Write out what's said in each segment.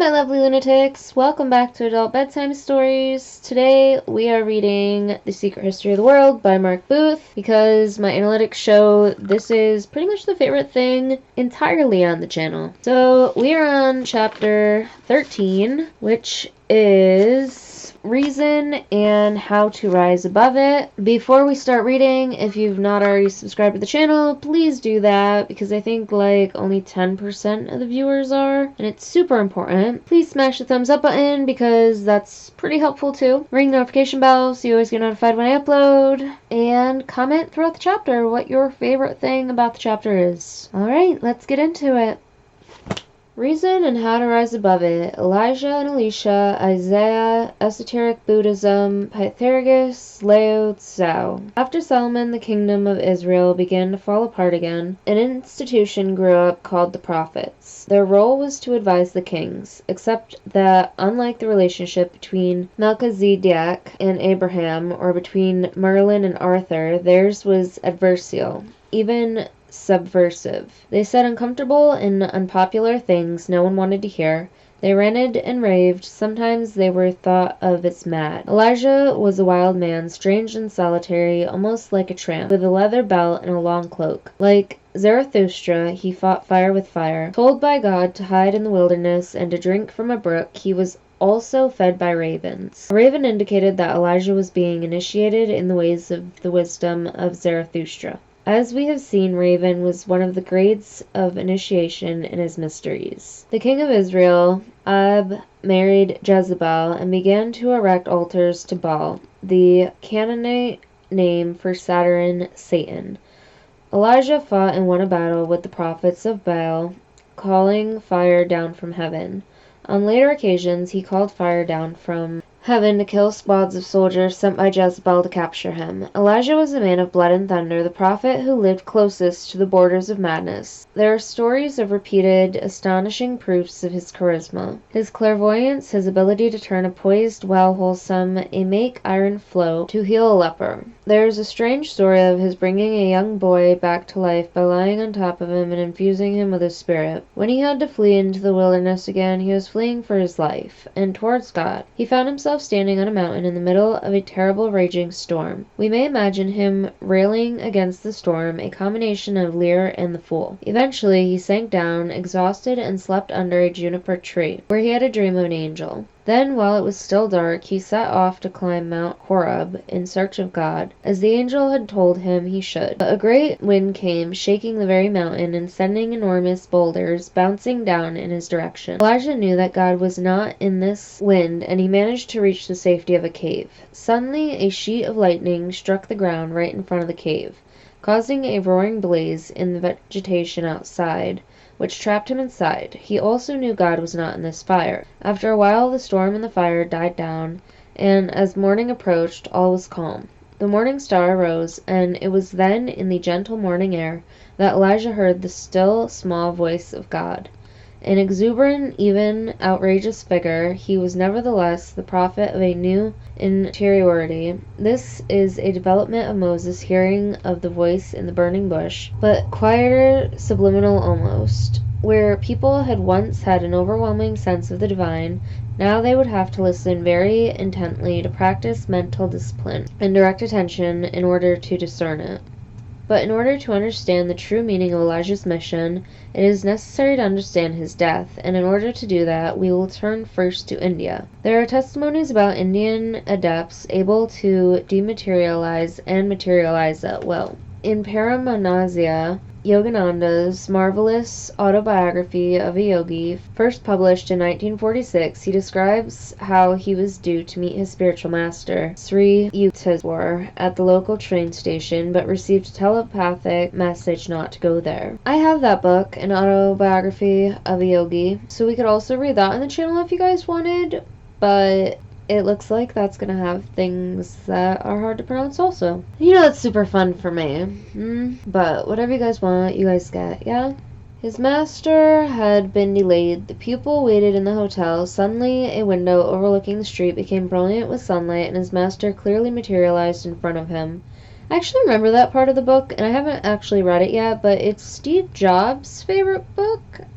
my lovely lunatics. Welcome back to Adult Bedtime Stories. Today we are reading The Secret History of the World by Mark Booth because my analytics show this is pretty much the favorite thing entirely on the channel. So we are on chapter 13, which is Reason and How to Rise Above It. Before we start reading, if you've not already subscribed to the channel, please do that because I think like only 10% of the viewers are, and it's super important. Please smash the thumbs up button because that's pretty helpful too. Ring the notification bell so you always get notified when I upload, and comment throughout the chapter what your favorite thing about the chapter is. Alright, let's get into it. Reason and How to Rise Above It. Elijah and Elisha, Isaiah, Esoteric Buddhism, Pythagoras, Lao Tzu. After Solomon, the kingdom of Israel began to fall apart again. An institution grew up called the prophets. Their role was to advise the kings, except that unlike the relationship between Melchizedek and Abraham, or between Merlin and Arthur, theirs was adversarial, even subversive. They said uncomfortable and unpopular things no one wanted to hear. They ranted and raved. Sometimes they were thought of as mad. Elijah was a wild man, strange and solitary, almost like a tramp, with a leather belt and a long cloak. Like Zarathustra, he fought fire with fire. Told by God to hide in the wilderness and to drink from a brook, he was also fed by ravens. A raven indicated that Elijah was being initiated in the ways of the wisdom of Zarathustra. As we have seen, Raven was one of the grades of initiation in his mysteries. The king of Israel, Ahab, married Jezebel and began to erect altars to Baal, the Canaanite name for Saturn, Satan. Elijah fought and won a battle with the prophets of Baal, calling fire down from heaven. On later occasions, he called fire down from heaven to kill squads of soldiers sent by Jezebel to capture him. Elijah was a man of blood and thunder, the prophet who lived closest to the borders of madness. There are stories of repeated, astonishing proofs of his charisma. His clairvoyance, his ability to turn a poised well wholesome, a make iron flow, to heal a leper. There is a strange story of his bringing a young boy back to life by lying on top of him and infusing him with his spirit. When he had to flee into the wilderness again, he was fleeing for his life, and towards God. He found himself standing on a mountain in the middle of a terrible raging storm. We may imagine him railing against the storm, a combination of Lear and the Fool. Eventually he sank down, exhausted, and slept under a juniper tree, where he had a dream of an angel. Then, while it was still dark, he set off to climb Mount Horeb in search of God, as the angel had told him he should. But a great wind came, shaking the very mountain and sending enormous boulders bouncing down in his direction. Elijah knew that God was not in this wind, and he managed to reach the safety of a cave. Suddenly, a sheet of lightning struck the ground right in front of the cave, causing a roaring blaze in the vegetation outside, which trapped him inside. He also knew God was not in this fire. After a while, the storm and the fire died down, and as morning approached, all was calm. The morning star arose, and it was then, in the gentle morning air, that Elijah heard the still, small voice of God. An exuberant, even outrageous figure, he was nevertheless the prophet of a new interiority. This is a development of Moses' hearing of the voice in the burning bush, but quieter, subliminal almost. Where people had once had an overwhelming sense of the divine, now they would have to listen very intently to practice mental discipline and direct attention in order to discern it. But in order to understand the true meaning of Elijah's mission, it is necessary to understand his death, and in order to do that, we will turn first to India. There are testimonies about Indian adepts able to dematerialize and materialize at will. In Paramanasya, Yogananda's marvelous autobiography of a yogi, first published in 1946, he describes how he was due to meet his spiritual master, Sri Yukteswar, at the local train station, but received a telepathic message not to go there. I have that book, An Autobiography of a Yogi, so we could also read that on the channel if you guys wanted, but it looks like that's gonna have things that are hard to pronounce also. You know, that's super fun for me. But whatever you guys want, you guys get, yeah? His master had been delayed. The pupil waited in the hotel. Suddenly, a window overlooking the street became brilliant with sunlight, and his master clearly materialized in front of him. I actually remember that part of the book, and I haven't actually read it yet, but it's Steve Jobs' favorite book. And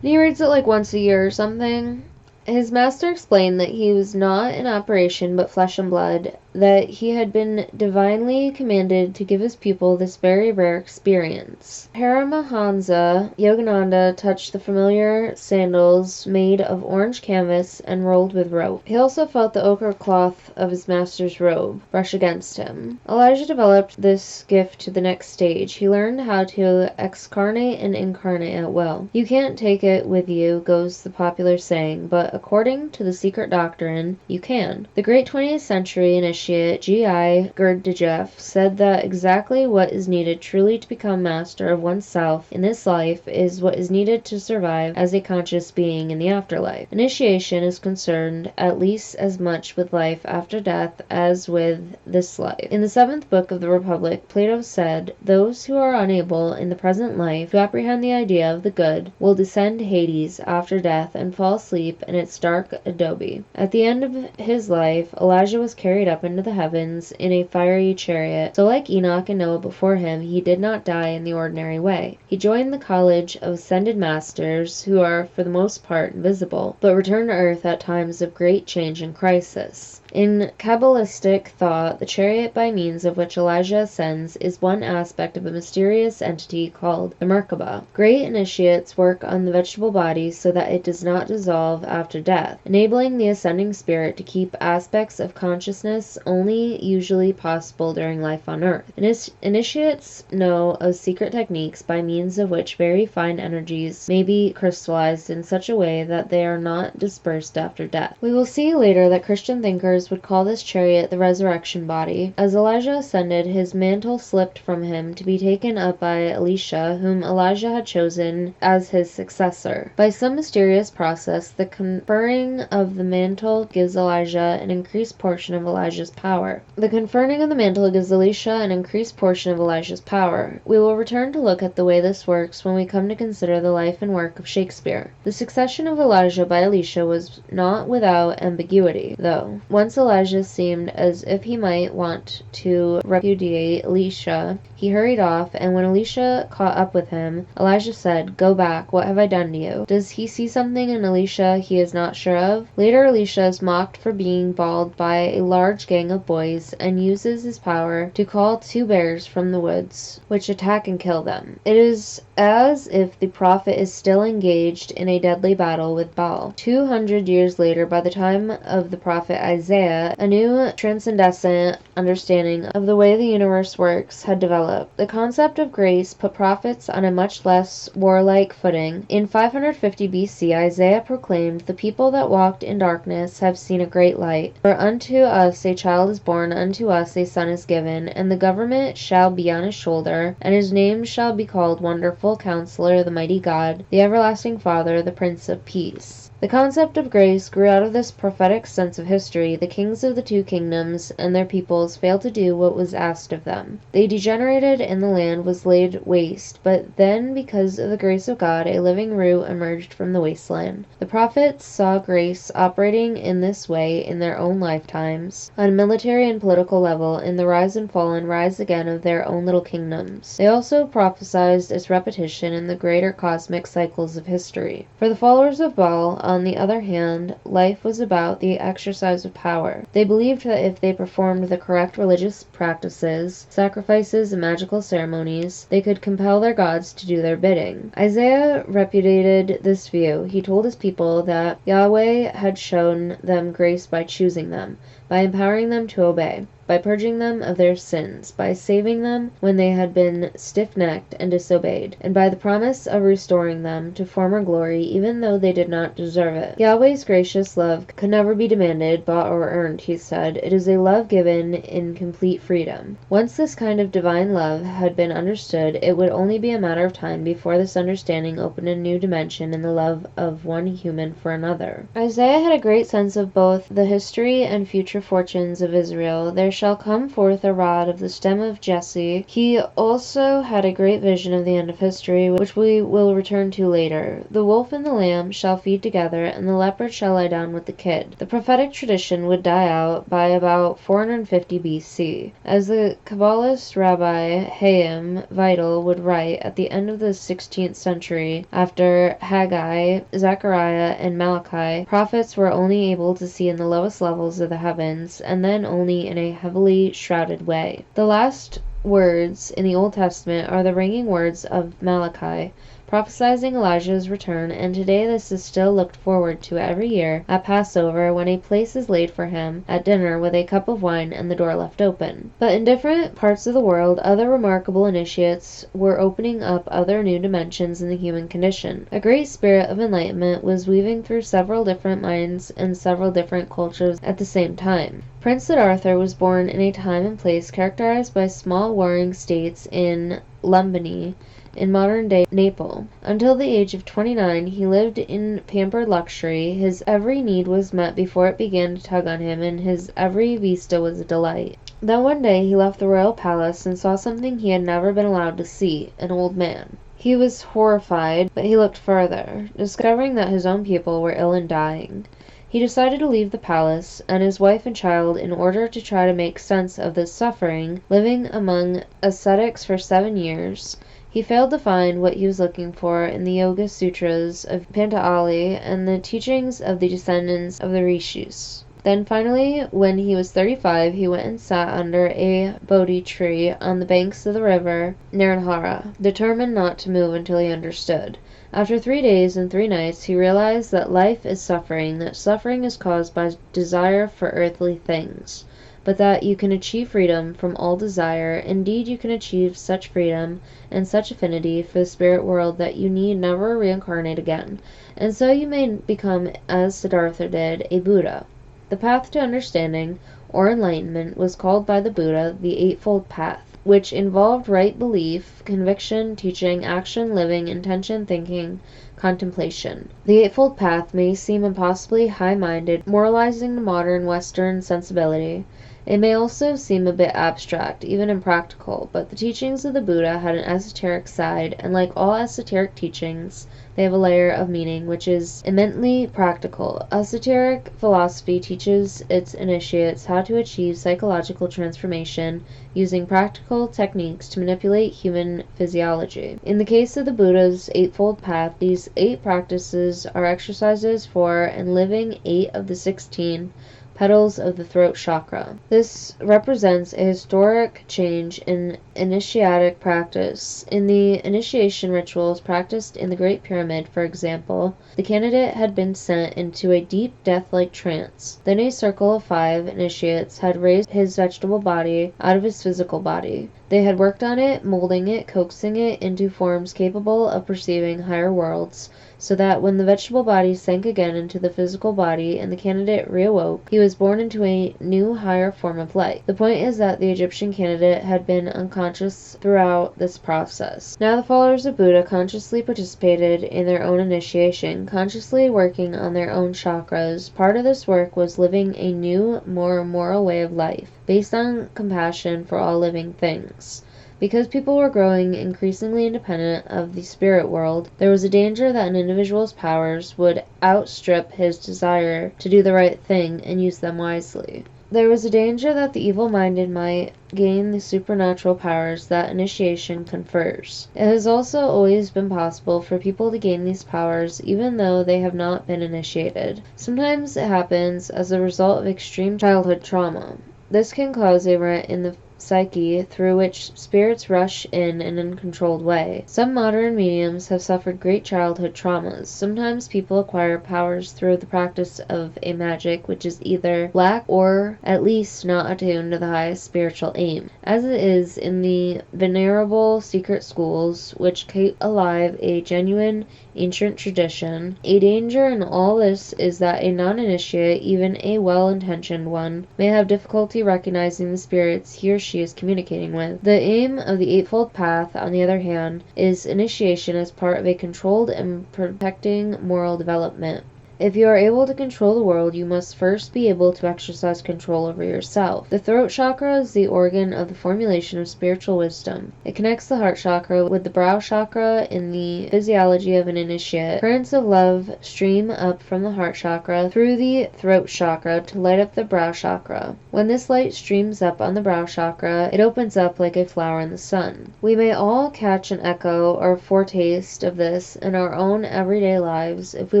he reads it like once a year or something. His master explained that he was not an apparition but flesh and blood, that he had been divinely commanded to give his pupil this very rare experience. Paramahansa Yogananda touched the familiar sandals made of orange canvas and rolled with rope. He also felt the ochre cloth of his master's robe brush against him. Elijah developed this gift to the next stage. He learned how to excarnate and incarnate at will. You can't take it with you, goes the popular saying, but according to the secret doctrine, you can. The great 20th century initiate G.I. Gurdjieff said that exactly what is needed truly to become master of oneself in this life is what is needed to survive as a conscious being in the afterlife. Initiation is concerned at least as much with life after death as with this life. In the 7th book of the Republic, Plato said, "Those who are unable in the present life to apprehend the idea of the good will descend to Hades after death and fall asleep in its dark adobe." At the end of his life, Elijah was carried up into the heavens in a fiery chariot. So like Enoch and Noah before him, he did not die in the ordinary way. He joined the college of ascended masters, who are for the most part invisible, but return to earth at times of great change and crisis. In Kabbalistic thought, the chariot by means of which Elijah ascends is one aspect of a mysterious entity called the Merkaba. Great initiates work on the vegetable body so that it does not dissolve after death, enabling the ascending spirit to keep aspects of consciousness only usually possible during life on earth. Initiates know of secret techniques by means of which very fine energies may be crystallized in such a way that they are not dispersed after death. We will see later that Christian thinkers would call this chariot the resurrection body. As Elijah ascended, his mantle slipped from him to be taken up by Elisha, whom Elijah had chosen as his successor. By some mysterious process, the conferring of the mantle gives Elijah an increased portion of Elijah's power. The conferring of the mantle gives Elisha an increased portion of Elijah's power. We will return to look at the way this works when we come to consider the life and work of Shakespeare. The succession of Elijah by Elisha was not without ambiguity, though. Once Elijah seemed as if he might want to repudiate Elisha, he hurried off, and when Elisha caught up with him, Elijah said, "Go back, what have I done to you?" Does he see something in Elisha he is not sure of? Later, Elisha is mocked for being bald by a large gang of boys, and uses his power to call 2 bears from the woods, which attack and kill them. It is as if the prophet is still engaged in a deadly battle with Baal. 200 years later, by the time of the prophet Isaiah, a new transcendent understanding of the way the universe works had developed. The concept of grace put prophets on a much less warlike footing. In 550 BC, Isaiah proclaimed, "The people that walked in darkness have seen a great light. For unto us a child is born, unto us a son is given, and the government shall be on his shoulder, and his name shall be called Wonderful Counselor, the Mighty God, the Everlasting Father, the Prince of Peace." The concept of grace grew out of this prophetic sense of history. The kings of the 2 kingdoms and their peoples failed to do what was asked of them. They degenerated and the land was laid waste, but then because of the grace of God, a living root emerged from the wasteland. The prophets saw grace operating in this way in their own lifetimes, on a military and political level, in the rise and fall and rise again of their own little kingdoms. They also prophesied its repetition in the greater cosmic cycles of history. For the followers of Baal, on the other hand, life was about the exercise of power. They believed that if they performed the correct religious practices, sacrifices, and magical ceremonies, they could compel their gods to do their bidding. Isaiah repudiated this view. He told his people that Yahweh had shown them grace by choosing them, by empowering them to obey, by purging them of their sins, by saving them when they had been stiff-necked and disobeyed, and by the promise of restoring them to former glory even though they did not deserve it. Yahweh's gracious love could never be demanded, bought, or earned, he said. It is a love given in complete freedom. Once this kind of divine love had been understood, it would only be a matter of time before this understanding opened a new dimension in the love of one human for another. Isaiah had a great sense of both the history and future fortunes of Israel. There shall come forth a rod of the stem of Jesse. He also had a great vision of the end of history, which we will return to later. The wolf and the lamb shall feed together, and the leopard shall lie down with the kid. The prophetic tradition would die out by about 450 BC. As the Kabbalist Rabbi Haim Vital would write at the end of the 16th century, after Haggai, Zechariah, and Malachi, prophets were only able to see in the lowest levels of the heavens, and then only in a heavily shrouded way. The last words in the Old Testament are the ringing words of Malachi, prophesying Elijah's return, and today this is still looked forward to every year at Passover, when a place is laid for him at dinner with a cup of wine and the door left open. But in different parts of the world, other remarkable initiates were opening up other new dimensions in the human condition. A great spirit of enlightenment was weaving through several different minds and several different cultures at the same time. Prince Siddhartha was born in a time and place characterized by small warring states in Lumbini, in modern-day Nepal. Until the age of 29, he lived in pampered luxury. His every need was met before it began to tug on him, and his every vista was a delight. Then one day he left the royal palace and saw something he had never been allowed to see, an old man. He was horrified, but he looked further, discovering that his own people were ill and dying. He decided to leave the palace and his wife and child in order to try to make sense of this suffering, living among ascetics for 7 years. He failed to find what he was looking for in the Yoga Sutras of Patanjali and the teachings of the descendants of the Rishis. Then finally, when he was 35, he went and sat under a Bodhi tree on the banks of the river Narahara, determined not to move until he understood. After 3 days and 3 nights, he realized that life is suffering, that suffering is caused by desire for earthly things, but that you can achieve freedom from all desire. Indeed, you can achieve such freedom and such affinity for the spirit world that you need never reincarnate again, and so you may become, as Siddhartha did, a Buddha. The path to understanding, or enlightenment, was called by the Buddha the Eightfold Path, which involved right belief, conviction, teaching, action, living, intention, thinking, contemplation. The Eightfold Path may seem impossibly high-minded, moralizing to modern Western sensibility. It may also seem a bit abstract, even impractical, but the teachings of the Buddha had an esoteric side, and like all esoteric teachings, they have a layer of meaning which is eminently practical. Esoteric philosophy teaches its initiates how to achieve psychological transformation using practical techniques to manipulate human physiology. In the case of the Buddha's Eightfold Path, these 8 practices are exercises for and living 8 of the 16 petals of the throat chakra. This represents a historic change in initiatic practice. In the initiation rituals practiced in the Great Pyramid, for example, the candidate had been sent into a deep death-like trance. Then a circle of 5 initiates had raised his vegetable body out of his physical body. They had worked on it, molding it, coaxing it into forms capable of perceiving higher worlds, so that when the vegetable body sank again into the physical body and the candidate reawoke, he was born into a new higher form of life. The point is that the Egyptian candidate had been unconscious throughout this process. Now the followers of Buddha consciously participated in their own initiation, consciously working on their own chakras. Part of this work was living a new, more moral way of life, based on compassion for all living things. Because people were growing increasingly independent of the spirit world, there was a danger that an individual's powers would outstrip his desire to do the right thing and use them wisely. There was a danger that the evil-minded might gain the supernatural powers that initiation confers. It has also always been possible for people to gain these powers even though they have not been initiated. Sometimes it happens as a result of extreme childhood trauma. This can cause a rent in the psyche through which spirits rush in an uncontrolled way. Some modern mediums have suffered great childhood traumas. Sometimes people acquire powers through the practice of a magic which is either lack or at least not attuned to the highest spiritual aim. As it is in the venerable secret schools which keep alive a genuine ancient tradition, a danger in all this is that a non-initiate, even a well-intentioned one, may have difficulty recognizing the spirits he or she is communicating with. The aim of the Eightfold Path, on the other hand, is initiation as part of a controlled and protecting moral development. If you are able to control the world, you must first be able to exercise control over yourself. The throat chakra is the organ of the formulation of spiritual wisdom. It connects the heart chakra with the brow chakra. In the physiology of an initiate, currents of love stream up from the heart chakra through the throat chakra to light up the brow chakra. When this light streams up on the brow chakra, it opens up like a flower in the sun. We may all catch an echo or foretaste of this in our own everyday lives if we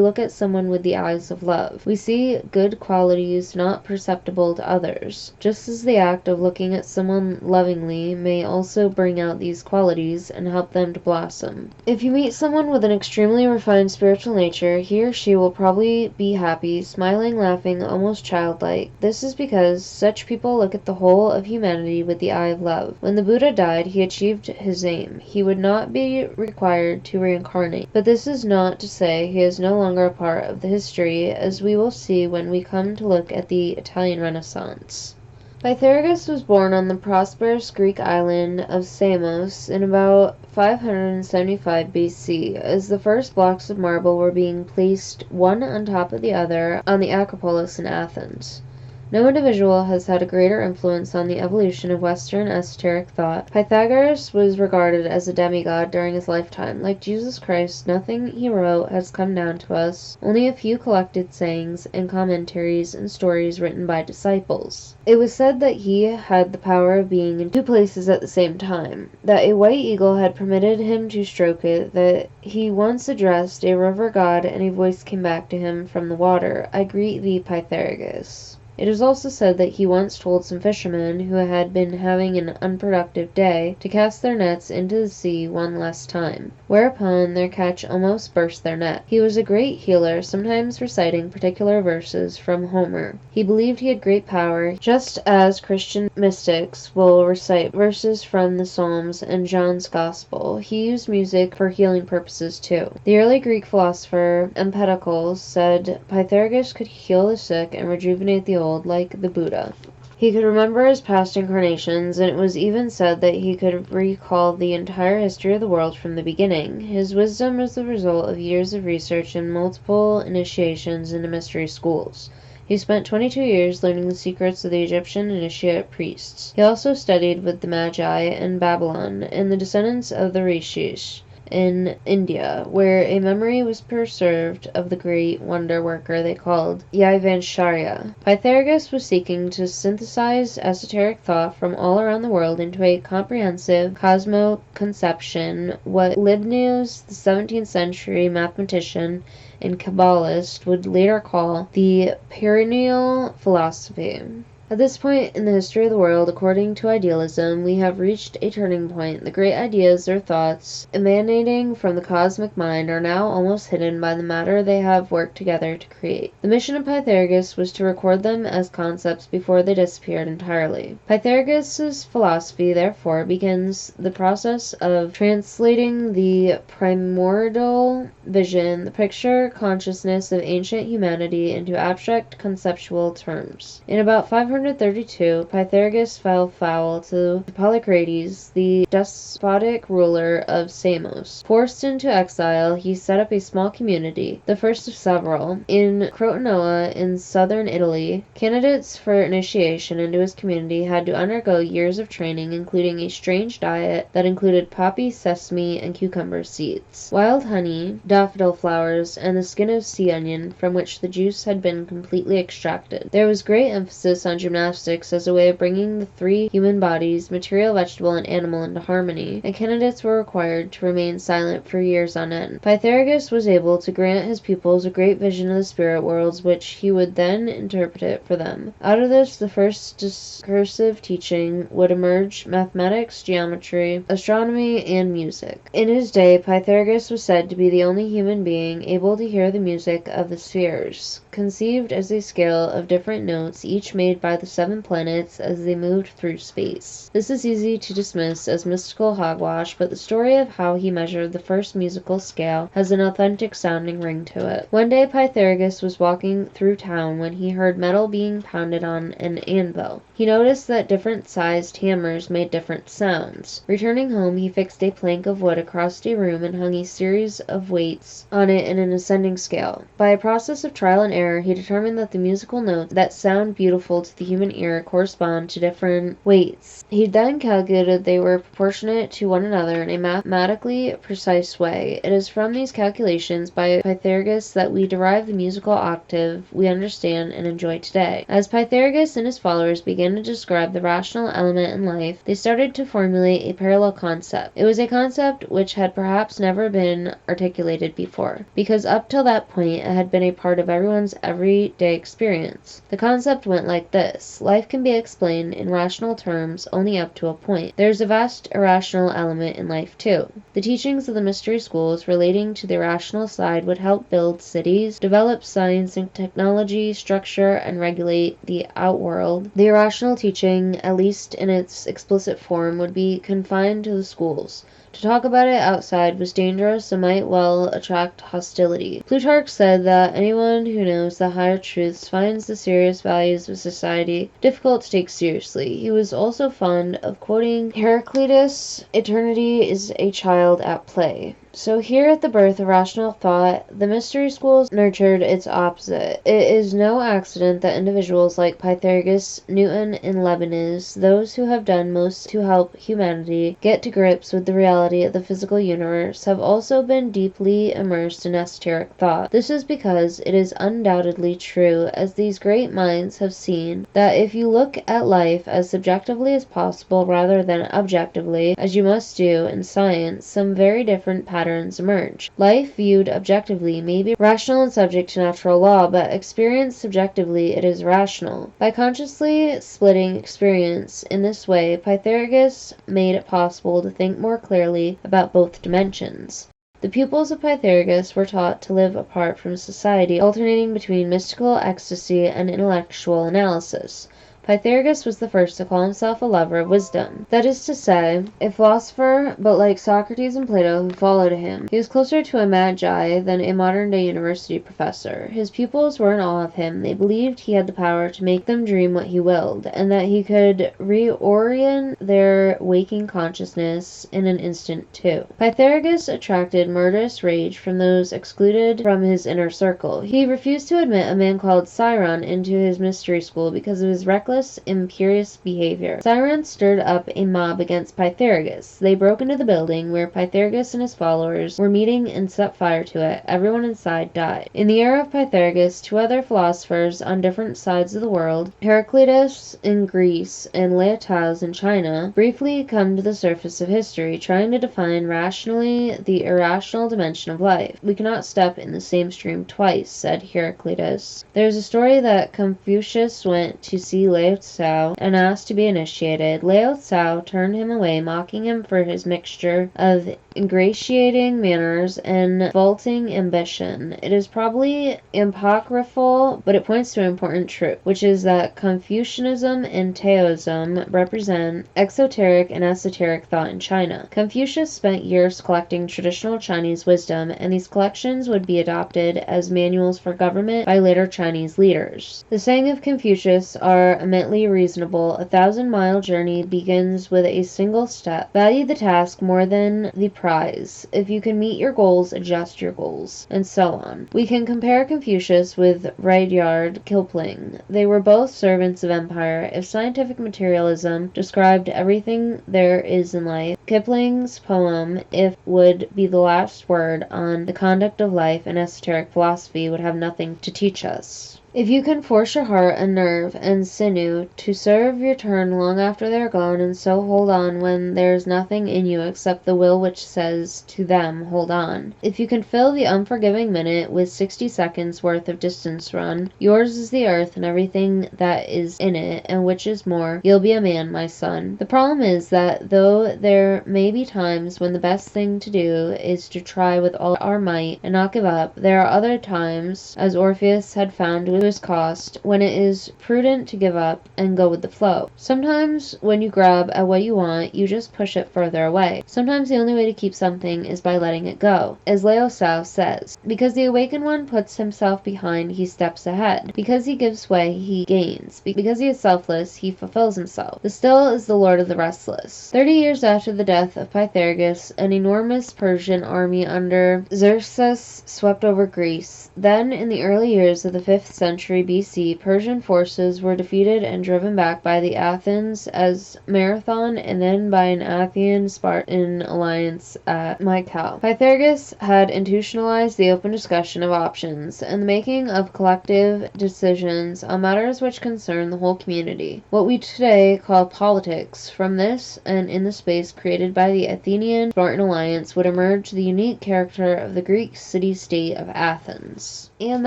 look at someone with the eyes of love. We see good qualities not perceptible to others, just as the act of looking at someone lovingly may also bring out these qualities and help them to blossom. If you meet someone with an extremely refined spiritual nature, he or she will probably be happy, smiling, laughing, almost childlike. This is because such people look at the whole of humanity with the eye of love. When the Buddha died, he achieved his aim. He would not be required to reincarnate, but this is not to say he is no longer a part of the history, as we will see when we come to look at the Italian Renaissance. Pythagoras was born on the prosperous Greek island of Samos in about 575 BC, as the first blocks of marble were being placed one on top of the other on the Acropolis in Athens. No individual has had a greater influence on the evolution of Western esoteric thought. Pythagoras was regarded as a demigod during his lifetime. Like Jesus Christ, nothing he wrote has come down to us, only a few collected sayings and commentaries and stories written by disciples. It was said that he had the power of being in two places at the same time, that a white eagle had permitted him to stroke it, that he once addressed a river god and a voice came back to him from the water, "I greet thee, Pythagoras." It is also said that he once told some fishermen who had been having an unproductive day to cast their nets into the sea one last time, whereupon their catch almost burst their net. He was a great healer, sometimes reciting particular verses from Homer. He believed he had great power, just as Christian mystics will recite verses from the Psalms and John's Gospel. He used music for healing purposes too. The early Greek philosopher Empedocles said Pythagoras could heal the sick and rejuvenate the old like the Buddha. He could remember his past incarnations, and it was even said that he could recall the entire history of the world from the beginning. His wisdom was the result of years of research and multiple initiations into mystery schools. He spent 22 years learning the secrets of the Egyptian initiate priests. He also studied with the Magi in Babylon and the descendants of the Rishis in India, where a memory was preserved of the great wonder worker they called Vibewithluna. Pythagoras was seeking to synthesize esoteric thought from all around the world into a comprehensive cosmo-conception, what Leibniz, the 17th century mathematician and Kabbalist, would later call the perennial philosophy. At this point in the history of the world, according to idealism, we have reached a turning point. The great ideas or thoughts emanating from the cosmic mind are now almost hidden by the matter they have worked together to create. The mission of Pythagoras was to record them as concepts before they disappeared entirely. Pythagoras' philosophy, therefore, begins the process of translating the primordial vision, the picture consciousness of ancient humanity, into abstract conceptual terms. In about 532, Pythagoras fell foul to Polycrates, the despotic ruler of Samos. Forced into exile, he set up a small community, the first of several, in Crotone in southern Italy. Candidates for initiation into his community had to undergo years of training, including a strange diet that included poppy, sesame, and cucumber seeds, wild honey, daffodil flowers, and the skin of sea onion from which the juice had been completely extracted. There was great emphasis on gymnastics as a way of bringing the three human bodies, material, vegetable, and animal, into harmony, and candidates were required to remain silent for years on end. Pythagoras was able to grant his pupils a great vision of the spirit worlds, which he would then interpret it for them. Out of this, the first discursive teaching would emerge: mathematics, geometry, astronomy, and music. In his day, Pythagoras was said to be the only human being able to hear the music of the spheres. conceived as a scale of different notes, each made by the 7 planets as they moved through space. This is easy to dismiss as mystical hogwash, but the story of how he measured the first musical scale has an authentic sounding ring to it. One day Pythagoras was walking through town when he heard metal being pounded on an anvil. He noticed that different sized hammers made different sounds. Returning home, he fixed a plank of wood across a room and hung a series of weights on it in an ascending scale. By a process of trial and error, he determined that the musical notes that sound beautiful to the human ear correspond to different weights. He then calculated they were proportionate to one another in a mathematically precise way. It is from these calculations by Pythagoras that we derive the musical octave we understand and enjoy today. As Pythagoras and his followers began to describe the rational element in life, they started to formulate a parallel concept. It was a concept which had perhaps never been articulated before, because up till that point it had been a part of everyone's everyday experience. The concept went like this: life can be explained in rational terms only up to a point. There is a vast irrational element in life too. The teachings of the mystery schools relating to the irrational side would help build cities, develop science and technology, structure and regulate the outworld. The irrational teaching, at least in its explicit form, would be confined to the schools. To talk about it outside was dangerous and might well attract hostility. Plutarch said that anyone who knows the higher truths finds the serious values of society difficult to take seriously. He was also fond of quoting Heraclitus, "Eternity is a child at play." So here at the birth of rational thought, the mystery schools nurtured its opposite. It is no accident that individuals like Pythagoras, Newton, and Leibniz, those who have done most to help humanity get to grips with the reality of the physical universe, have also been deeply immersed in esoteric thought. This is because it is undoubtedly true, as these great minds have seen, that if you look at life as subjectively as possible rather than objectively, as you must do in science, some very different patterns emerge. Life viewed objectively may be rational and subject to natural law, but experienced subjectively it is rational. By consciously splitting experience in this way, Pythagoras made it possible to think more clearly about both dimensions. The pupils of Pythagoras were taught to live apart from society, alternating between mystical ecstasy and intellectual analysis. Pythagoras was the first to call himself a lover of wisdom. That is to say, a philosopher, but like Socrates and Plato who followed him, he was closer to a magi than a modern-day university professor. His pupils were in awe of him. They believed he had the power to make them dream what he willed, and that he could reorient their waking consciousness in an instant too. Pythagoras attracted murderous rage from those excluded from his inner circle. He refused to admit a man called Sciron into his mystery school because of his reckless, imperious behavior. Sciron stirred up a mob against Pythagoras. They broke into the building where Pythagoras and his followers were meeting and set fire to it. Everyone inside died. In the era of Pythagoras, 2 other philosophers on different sides of the world, Heraclitus in Greece and Laertes in China, briefly come to the surface of history, trying to define rationally the irrational dimension of life. "We cannot step in the same stream twice," said Heraclitus. There is a story that Confucius went to see Lao Tzu and asked to be initiated. Lao Tzu turned him away, mocking him for his mixture of ingratiating manners and vaulting ambition. It is probably apocryphal, but it points to an important truth, which is that Confucianism and Taoism represent exoteric and esoteric thought in China. Confucius spent years collecting traditional Chinese wisdom, and these collections would be adopted as manuals for government by later Chinese leaders. The saying of Confucius are eminently reasonable. A 1,000-mile journey begins with a single step. Value the task more than the prize. If you can meet your goals, adjust your goals, and so on. We can compare Confucius with Rudyard Kipling. They were both servants of empire. If scientific materialism described everything there is in life, Kipling's poem, if would be the last word on the conduct of life and esoteric philosophy, would have nothing to teach us. If you can force your heart and nerve and sinew to serve your turn long after they're gone, and so hold on when there's nothing in you except the will which says to them, hold on. If you can fill the unforgiving minute with 60 seconds worth of distance run, yours is the earth and everything that is in it, and which is more, you'll be a man, my son. The problem is that though there may be times when the best thing to do is to try with all our might and not give up, there are other times, as Orpheus had found to his cost, when it is prudent to give up and go with the flow. Sometimes when you grab at what you want, you just push it further away. Sometimes the only way to keep something is by letting it go. As Lao Tzu says, because the awakened one puts himself behind, he steps ahead. Because he gives way, he gains. Because he is selfless, he fulfills himself. The still is the lord of the restless. 30 years after the death of Pythagoras, an enormous Persian army under Xerxes swept over Greece. Then, in the early years of the 5th century BC, Persian forces were defeated and driven back by the Athens as Marathon, and then by an Athenian-Spartan alliance at Mycale. Pythagoras had institutionalized the open discussion of options and the making of collective decisions on matters which concern the whole community. What we today call politics. From this, and in the space created by the Athenian-Spartan alliance, would emerge the unique character of the Greek city-state of Athens. And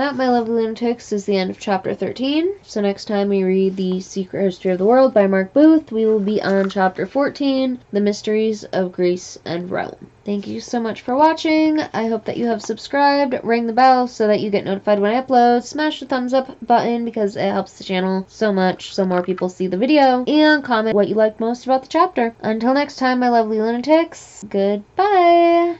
that, my lovely lunatics, is the end of chapter 13. So next time we read The Secret History of the World by Mark Booth, we will be on chapter 14, The Mysteries of Greece and Rome. Thank you so much for watching. I hope that you have subscribed, ring the bell so that you get notified when I upload, smash the thumbs up button because it helps the channel so much so more people see the video, and comment what you liked most about the chapter. Until next time, my lovely lunatics, goodbye!